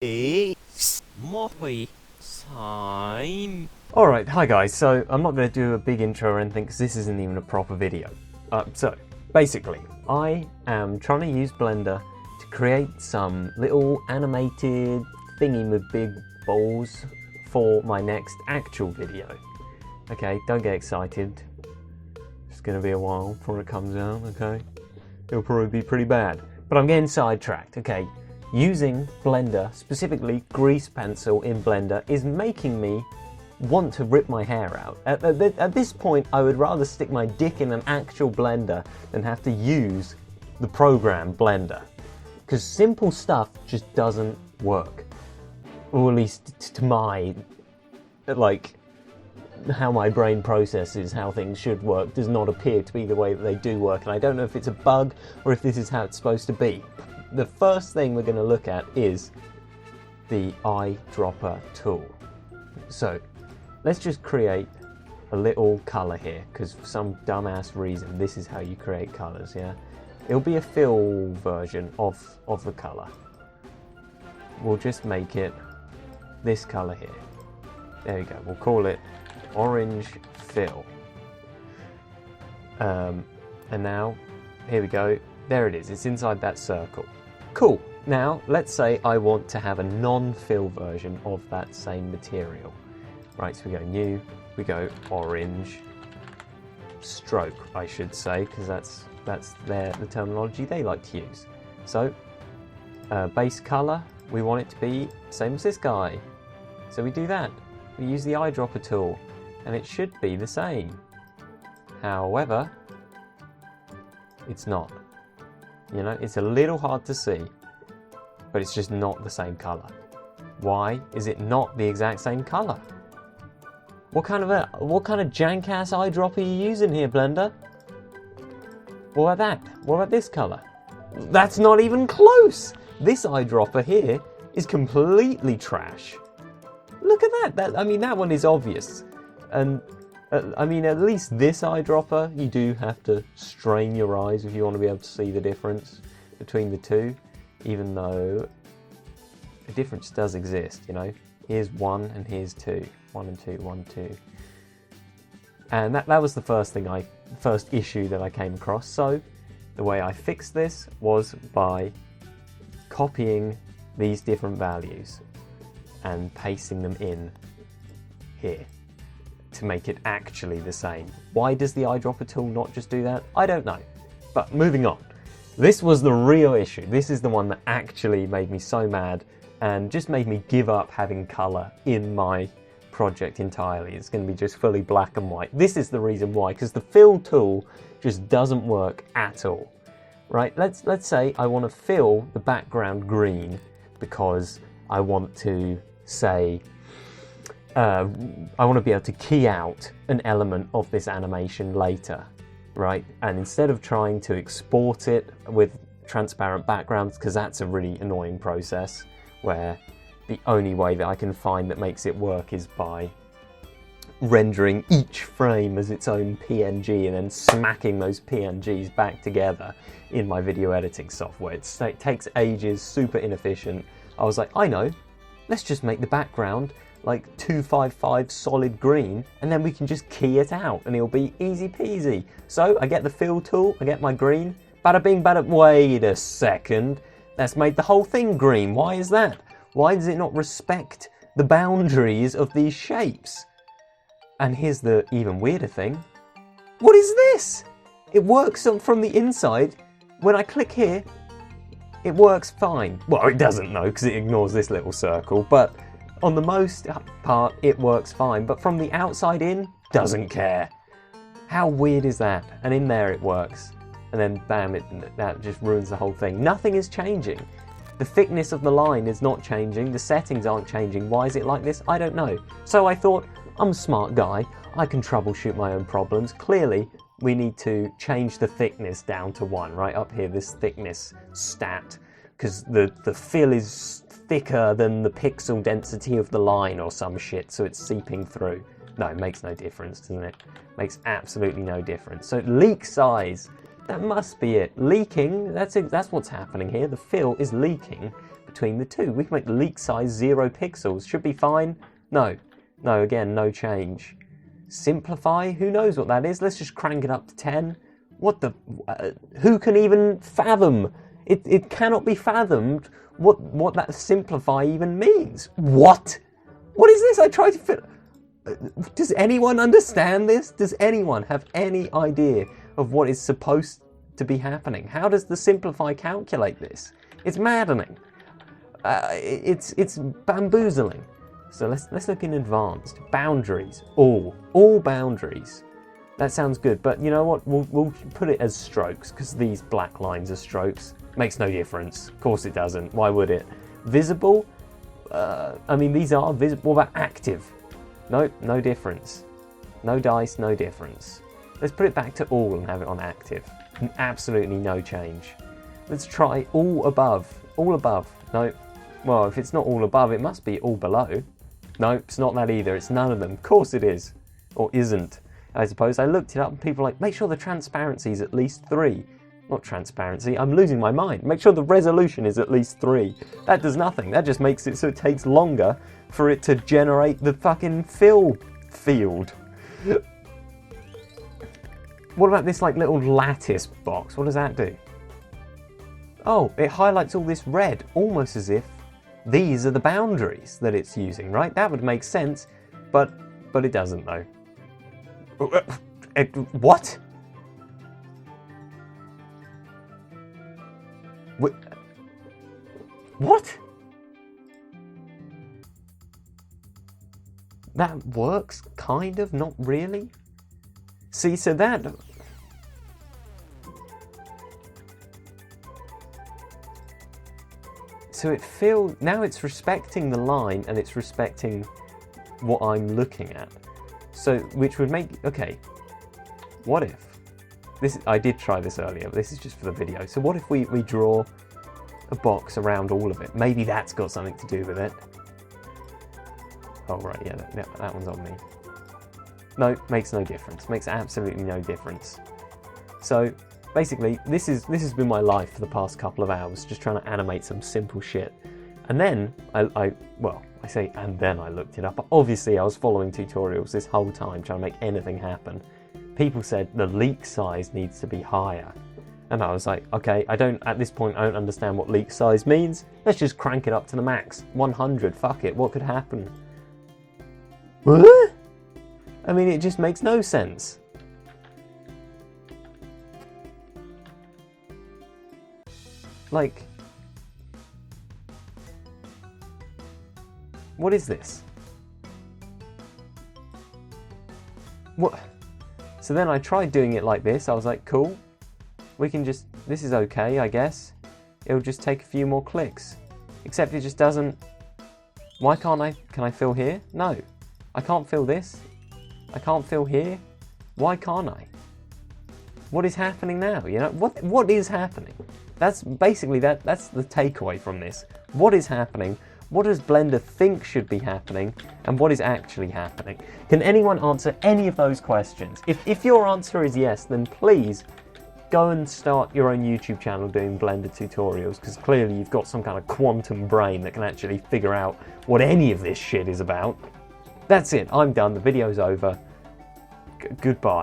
It's Moppy time. Alright, hi guys, so I'm not going to do a big intro or anything because this isn't even a proper video. So, basically, I am trying to use Blender to create some little animated thingy with big balls for my next actual video. Okay, don't get excited. It's going to be a while before it comes out, okay? It'll probably be pretty bad. But I'm getting sidetracked, okay? Using Blender, specifically grease pencil in Blender, is making me want to rip my hair out. At this point, I would rather stick my dick in an actual blender than have to use the program Blender. Because simple stuff just doesn't work. Or at least to my, like, how my brain processes how things should work does not appear to be the way that they do work. And I don't know if it's a bug or if this is how it's supposed to be. The first thing we're going to look at is the eyedropper tool. So let's just create a little color here, because for some dumbass reason this is how you create colors, yeah? It'll be a fill version of the color. We'll just make it this color here. There you go, we'll call it orange fill. And now, here we go, there it is, it's inside that circle. Cool, now let's say I want to have a non-fill version of that same material. Right, so we go new, we go orange stroke, I should say, because that's the terminology they like to use. So, base color, we want it to be same as this guy. So we do that. We use the eyedropper tool, and it should be the same. However, it's not. You know, it's a little hard to see, but it's just not the same color. Why is it not the exact same color? What kind of jank-ass eyedropper are you using here, Blender? What about that? What about this color? That's not even close! This eyedropper here is completely trash. Look at that! I mean, that one is obvious. And, I mean, at least this eyedropper, you do have to strain your eyes if you want to be able to see the difference between the two, even though a difference does exist, you know? Here's 1 and here's 2. 1 and 2, 1, 2. And that was the first issue that I came across. So the way I fixed this was by copying these different values and pasting them in here to make it actually the same. Why does the eyedropper tool not just do that? I don't know. But moving on. This was the real issue. This is the one that actually made me so mad and just made me give up having color in my project entirely. It's going to be just fully black and white. This is the reason why, because the fill tool just doesn't work at all. Right? Let's say I want to fill the background green because I want to say I want to be able to key out an element of this animation later, right? And instead of trying to export it with transparent backgrounds, because that's a really annoying process where the only way that I can find that makes it work is by rendering each frame as its own PNG and then smacking those PNGs back together in my video editing software. It takes ages, super inefficient. I was like, I know, let's just make the background like 255 solid green and then we can just key it out and it'll be easy peasy. So I get the fill tool, I get my green, bada bing bada, wait a second, that's made the whole thing green. Why is that? Why does it not respect the boundaries of these shapes? And here's the even weirder thing. What is this? It works from the inside. When I click here, it works fine. Well, it doesn't though, because it ignores this little circle, but on the most part, it works fine. But from the outside in, doesn't care. How weird is that? And in there it works. And then bam, that just ruins the whole thing. Nothing is changing. The thickness of the line is not changing, the settings aren't changing. Why is it like this? I don't know. So I thought, I'm a smart guy, I can troubleshoot my own problems. Clearly, we need to change the thickness down to 1, right up here, this thickness stat, because the fill is thicker than the pixel density of the line or some shit, so it's seeping through. No, it makes no difference, doesn't it? Makes absolutely no difference. So leak size. That must be it. Leaking, that's what's happening here. The fill is leaking between the two. We can make the leak size 0 pixels. Should be fine. No. No, again, no change. Simplify? Who knows what that is? Let's just crank it up to 10. What the... who can even fathom? It cannot be fathomed what that simplify even means. What? What is this? I tried to fit... Does anyone understand this? Does anyone have any idea of what is supposed to be happening? How does the simplify calculate this? It's maddening. It's bamboozling. So let's look in advanced. Boundaries. All boundaries. That sounds good, but you know what? We'll put it as strokes, because these black lines are strokes. Makes no difference. Of course it doesn't. Why would it? Visible? I mean, these are visible. What about active? Nope, no difference. No dice, no difference. Let's put it back to all and have it on active. Absolutely no change. Let's try all above. All above. No. Well, if it's not all above, it must be all below. No, it's not that either. It's none of them. Of course it is. Or isn't, I suppose. I looked it up and people are like, make sure the transparency is at least 3. Not transparency, I'm losing my mind. Make sure the resolution is at least 3. That does nothing. That just makes it so it takes longer for it to generate the fucking fill field. What about this like little lattice box? What does that do? Oh, it highlights all this red, almost as if these are the boundaries that it's using, right? That would make sense, but it doesn't though. What? What? That works, kind of, not really. See, so that... So it feels... Now it's respecting the line and it's respecting what I'm looking at. So, which would make... Okay. What if... I did try this earlier, but this is just for the video. So what if we draw a box around all of it? Maybe that's got something to do with it. Oh, right, yeah, that one's on me. No, makes no difference. Makes absolutely no difference. So, basically, this has been my life for the past couple of hours, just trying to animate some simple shit. And then, I say and then I looked it up. Obviously, I was following tutorials this whole time, trying to make anything happen. People said the leak size needs to be higher. And I was like, okay, at this point, I don't understand what leak size means. Let's just crank it up to the max. 100, fuck it, what could happen? What? I mean, it just makes no sense. Like, what is this? What? So then I tried doing it like this. I was like, cool. We can just, this is okay, I guess. It'll just take a few more clicks. Except it just doesn't. Why can't I? Can I fill here? No. I can't fill this. I can't fill here. Why can't I? What is happening now? You know, what is happening? That's basically that's the takeaway from this. What is happening? What does Blender think should be happening? And what is actually happening? Can anyone answer any of those questions? If your answer is yes, then please go and start your own YouTube channel doing Blender tutorials, because clearly you've got some kind of quantum brain that can actually figure out what any of this shit is about. That's it, I'm done, the video's over. Goodbye.